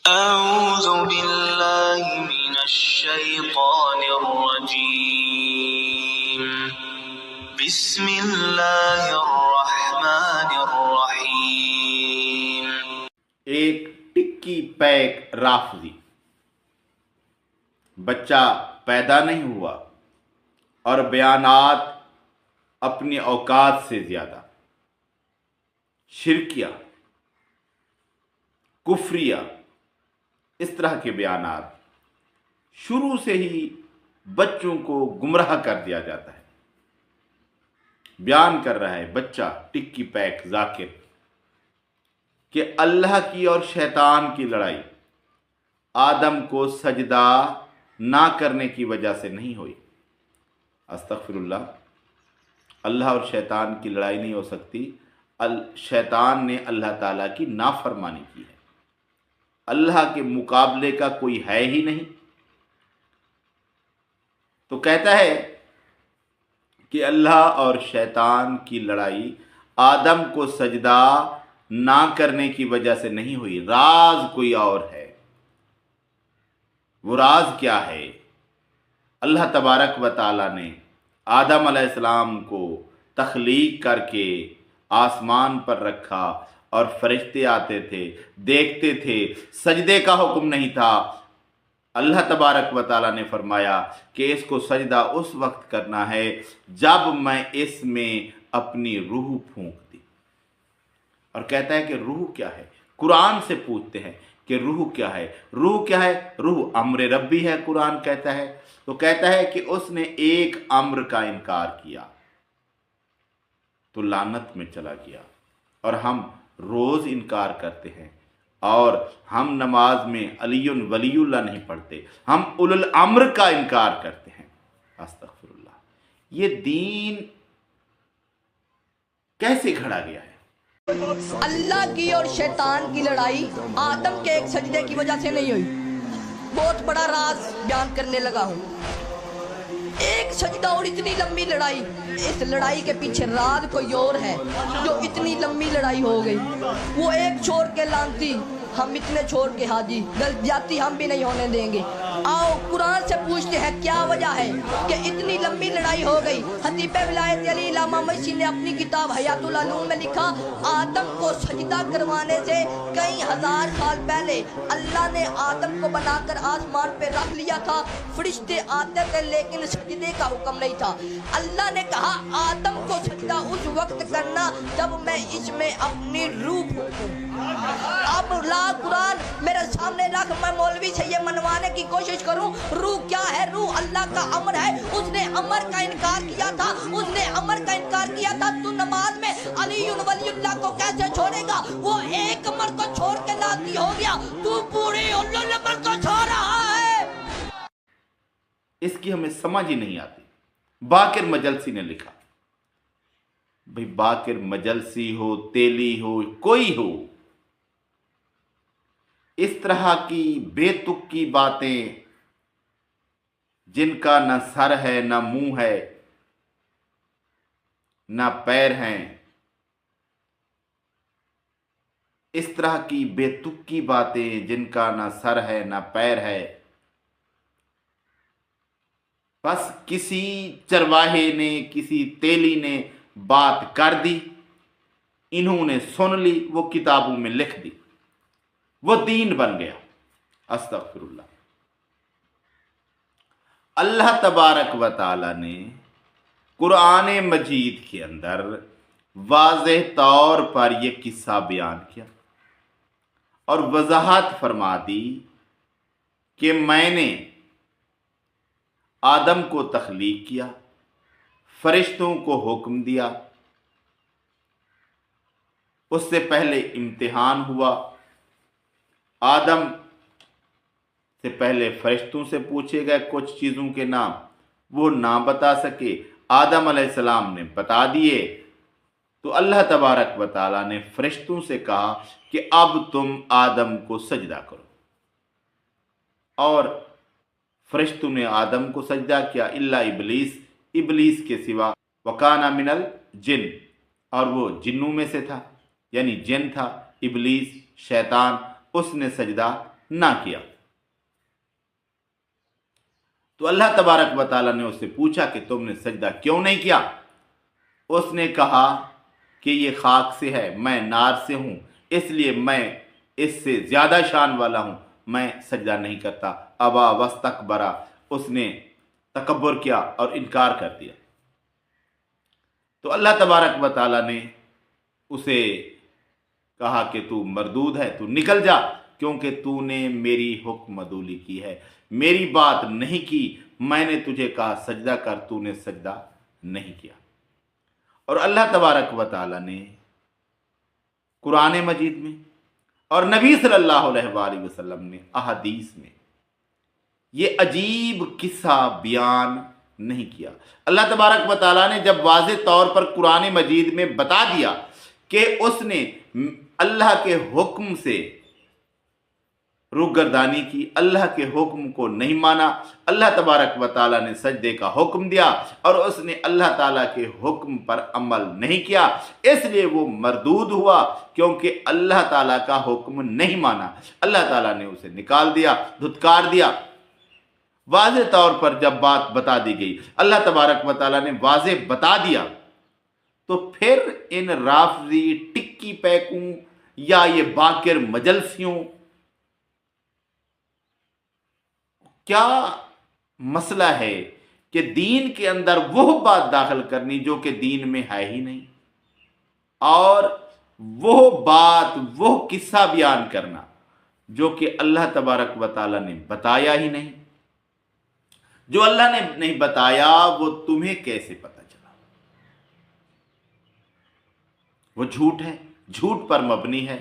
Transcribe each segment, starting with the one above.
أعوذ بالله من الشيطان الرجيم بسم الله الرحمن الرحیم۔ ایک ٹکی پیک رافضی، بچہ پیدا نہیں ہوا اور بیانات اپنی اوقات سے زیادہ، شرکیہ، کفریہ، اس طرح کے بیانات شروع سے ہی بچوں کو گمراہ کر دیا جاتا ہے۔ بیان کر رہا ہے بچہ ٹکی پیک ذاکر کہ اللہ کی اور شیطان کی لڑائی آدم کو سجدہ نہ کرنے کی وجہ سے نہیں ہوئی۔ استغفر اللہ، اللہ اور شیطان کی لڑائی نہیں ہو سکتی۔ شیطان نے اللہ تعالیٰ کی نافرمانی کی ہے، اللہ کے مقابلے کا کوئی ہے ہی نہیں۔ تو کہتا ہے کہ اللہ اور شیطان کی لڑائی آدم کو سجدہ نہ کرنے کی وجہ سے نہیں ہوئی، راز کوئی اور ہے۔ وہ راز کیا ہے؟ اللہ تبارک و تعالیٰ نے آدم علیہ السلام کو تخلیق کر کے آسمان پر رکھا اور فرشتے آتے تھے، دیکھتے تھے، سجدے کا حکم نہیں تھا۔ اللہ تبارک و تعالیٰ نے فرمایا کہ اس کو سجدہ اس وقت کرنا ہے جب میں اس میں اپنی روح پھونک دی۔ اور کہتا ہے کہ روح کیا ہے؟ قرآن سے پوچھتے ہیں کہ روح کیا ہے؟ روح کیا ہے؟ روح امر ربی ہے، قرآن کہتا ہے۔ تو کہتا ہے کہ اس نے ایک امر کا انکار کیا تو لعنت میں چلا گیا۔ اور ہم روز انکار کرتے ہیں، اور ہم نماز میں علی ولی اللہ نہیں پڑھتے، ہم اولو الامر کا انکار کرتے ہیں۔ استغفر اللہ، یہ دین کیسے گھڑا گیا ہے؟ اللہ کی اور شیطان کی لڑائی آدم کے ایک سجدے کی وجہ سے نہیں ہوئی۔ بہت بڑا راز بیان کرنے لگا ہوں۔ ایک سجدہ اور اتنی لمبی لڑائی، اس لڑائی کے پیچھے راز کوئی اور ہے جو اتنی لمبی لڑائی ہو گئی۔ وہ ایک چھوڑ کے لانتی، ہم اتنے چھوڑ کے حاجی، جاتی ہم بھی نہیں ہونے دیں گے۔ آؤ قرآن سے پوچھتے ہیں کیا وجہ ہے کہ اتنی لمبی لڑائی ہو گئی۔ خطیب ولایت علی علامہ مشی نے اپنی کتاب حیات العلوم میں لکھا، آدم کو سجدہ کروانے سے کئی ہزار سال پہلے اللہ نے آدم کو بنا کر آسمان پہ رکھ لیا تھا۔ فرشتے آتے تھے لیکن سجدے کا حکم نہیں تھا۔ اللہ نے کہا آدم کو سجدہ اس وقت کرنا جب میں اس میں اپنی روح پھونکوں۔ اب لا قرآن میرے سامنے رکھ، میں مولوی سے یہ منوانے کی کوشش کروں روح کیا ہے؟ روح اللہ کا امر ہے۔ اس نے امر کا انکار کیا تھا، اس نے امر کا انکار کیا تھا۔ تو نماز میں علی ولی اللہ کو کیسے چھوڑے گا؟ وہ ایک امر کو چھوڑ کے لاتی ہو گیا، تو پوری اولو الامر کو چھوڑ رہا ہے۔ اس کی ہمیں سمجھ ہی نہیں آتی۔ باقر مجلسی نے لکھا، بھئی باقر مجلسی ہو، تیلی ہو، کوئی ہو، اس طرح کی بے تک کی باتیں جن کا نہ سر ہے، نہ منہ ہے، نہ پیر ہیں، اس طرح کی بے تک کی باتیں جن کا نہ سر ہے نہ پیر ہے، بس کسی چرواہے نے، کسی تیلی نے بات کر دی، انہوں نے سن لی، وہ کتابوں میں لکھ دی، وہ دین بن گیا۔ استغفر اللہ۔ اللہ تبارک و تعالی نے قرآن مجید کے اندر واضح طور پر یہ قصہ بیان کیا اور وضاحت فرما دی کہ میں نے آدم کو تخلیق کیا، فرشتوں کو حکم دیا، اس سے پہلے امتحان ہوا، آدم سے پہلے فرشتوں سے پوچھے گئے کچھ چیزوں کے نام، وہ نہ بتا سکے، آدم علیہ السلام نے بتا دیے، تو اللہ تبارک و تعالیٰ نے فرشتوں سے کہا کہ اب تم آدم کو سجدہ کرو، اور فرشتوں نے آدم کو سجدہ کیا الا ابلیس، ابلیس کے سوا، وکان من الجن، اور وہ جنوں میں سے تھا، یعنی جن تھا، ابلیس شیطان، اس نے سجدہ نہ کیا۔ تو اللہ تبارک و تعالیٰ نے اس سے پوچھا کہ تم نے سجدہ کیوں نہیں کیا؟ اس نے کہا کہ یہ خاک سے ہے، میں نار سے ہوں، اس لیے میں اس سے زیادہ شان والا ہوں، میں سجدہ نہیں کرتا۔ ابا واستکبرا، اس نے تکبر کیا اور انکار کر دیا۔ تو اللہ تبارک و تعالیٰ نے اسے کہا کہ تو مردود ہے، تو نکل جا، کیونکہ تو نے میری حکم عدولی کی ہے، میری بات نہیں کی، میں نے تجھے کہا سجدہ کر، تو نے سجدہ نہیں کیا۔ اور اللہ تبارک و تعالیٰ نے قرآن مجید میں اور نبی صلی اللہ علیہ وآلہ وسلم نے احادیث میں یہ عجیب قصہ بیان نہیں کیا۔ اللہ تبارک و تعالیٰ نے جب واضح طور پر قرآن مجید میں بتا دیا کہ اس نے اللہ کے حکم سے روگردانی کی، اللہ کے حکم کو نہیں مانا، اللہ تبارک و تعالیٰ نے سجدے کا حکم دیا اور اس نے اللہ تعالیٰ کے حکم پر عمل نہیں کیا، اس لیے وہ مردود ہوا، کیونکہ اللہ تعالیٰ کا حکم نہیں مانا۔ اللہ تعالیٰ نے اسے نکال دیا، دھتکار دیا۔ واضح طور پر جب بات بتا دی گئی، اللہ تبارک و تعالیٰ نے واضح بتا دیا، تو پھر ان رافضی ٹکی پیکوں یا یہ باکر مجلسیوں کیا مسئلہ ہے کہ دین کے اندر وہ بات داخل کرنی جو کہ دین میں ہے ہی نہیں، اور وہ بات، وہ قصہ بیان کرنا جو کہ اللہ تبارک و تعالیٰ نے بتایا ہی نہیں۔ جو اللہ نے نہیں بتایا وہ تمہیں کیسے پتہ چلا؟ وہ جھوٹ ہے، جھوٹ پر مبنی ہے،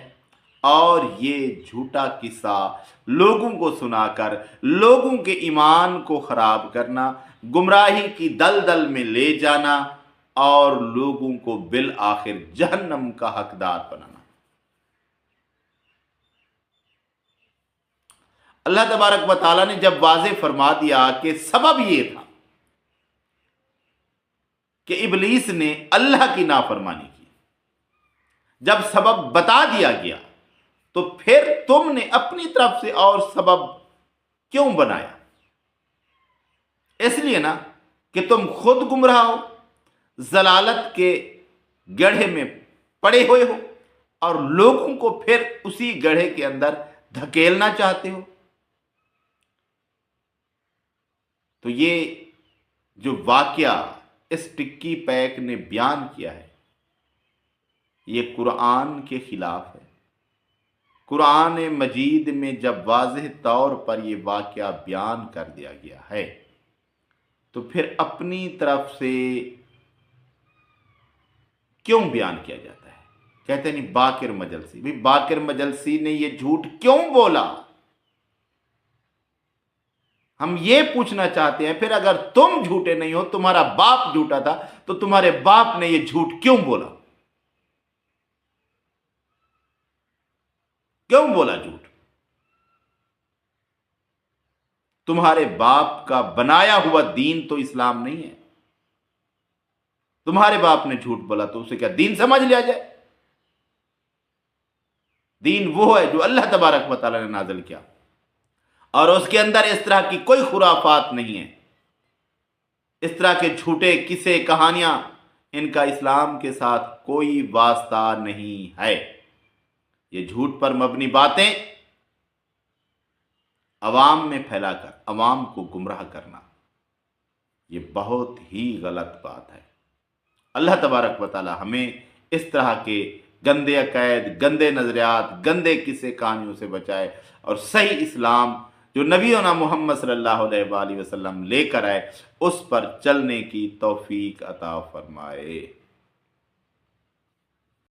اور یہ جھوٹا قصہ لوگوں کو سنا کر لوگوں کے ایمان کو خراب کرنا، گمراہی کی دلدل میں لے جانا اور لوگوں کو بالآخر جہنم کا حقدار بنانا۔ اللہ تبارک و تعالیٰ نے جب واضح فرما دیا کہ سبب یہ تھا کہ ابلیس نے اللہ کی نافرمانی کی، جب سبب بتا دیا گیا تو پھر تم نے اپنی طرف سے اور سبب کیوں بنایا؟ اس لیے نا کہ تم خود گمراہ ہو، ضلالت کے گڑھے میں پڑے ہوئے ہو اور لوگوں کو پھر اسی گڑھے کے اندر دھکیلنا چاہتے ہو۔ تو یہ جو واقعہ اس ٹکی پیک نے بیان کیا ہے، یہ قرآن کے خلاف ہے۔ قرآن مجید میں جب واضح طور پر یہ واقعہ بیان کر دیا گیا ہے تو پھر اپنی طرف سے کیوں بیان کیا جاتا ہے؟ کہتے نہیں باکر مجلسی، بھی باکر مجلسی نے یہ جھوٹ کیوں بولا؟ ہم یہ پوچھنا چاہتے ہیں پھر اگر تم جھوٹے نہیں ہو، تمہارا باپ جھوٹا تھا، تو تمہارے باپ نے یہ جھوٹ کیوں بولا؟ کیوں بولا جھوٹ؟ تمہارے باپ کا بنایا ہوا دین تو اسلام نہیں ہے۔ تمہارے باپ نے جھوٹ بولا تو اسے کیا دین سمجھ لیا جائے؟ دین وہ ہے جو اللہ تبارک و تعالیٰ نے نازل کیا، اور اس کے اندر اس طرح کی کوئی خرافات نہیں ہے، اس طرح کے جھوٹے قصے کہانیاں، ان کا اسلام کے ساتھ کوئی واسطہ نہیں ہے۔ یہ جھوٹ پر مبنی باتیں عوام میں پھیلا کر عوام کو گمراہ کرنا، یہ بہت ہی غلط بات ہے۔ اللہ تبارک و تعالی ہمیں اس طرح کے گندے عقائد، گندے نظریات، گندے قصے کہانیوں سے بچائے، اور صحیح اسلام جو نبینا محمد صلی اللہ علیہ وآلہ وسلم لے کر آئے اس پر چلنے کی توفیق عطا فرمائے۔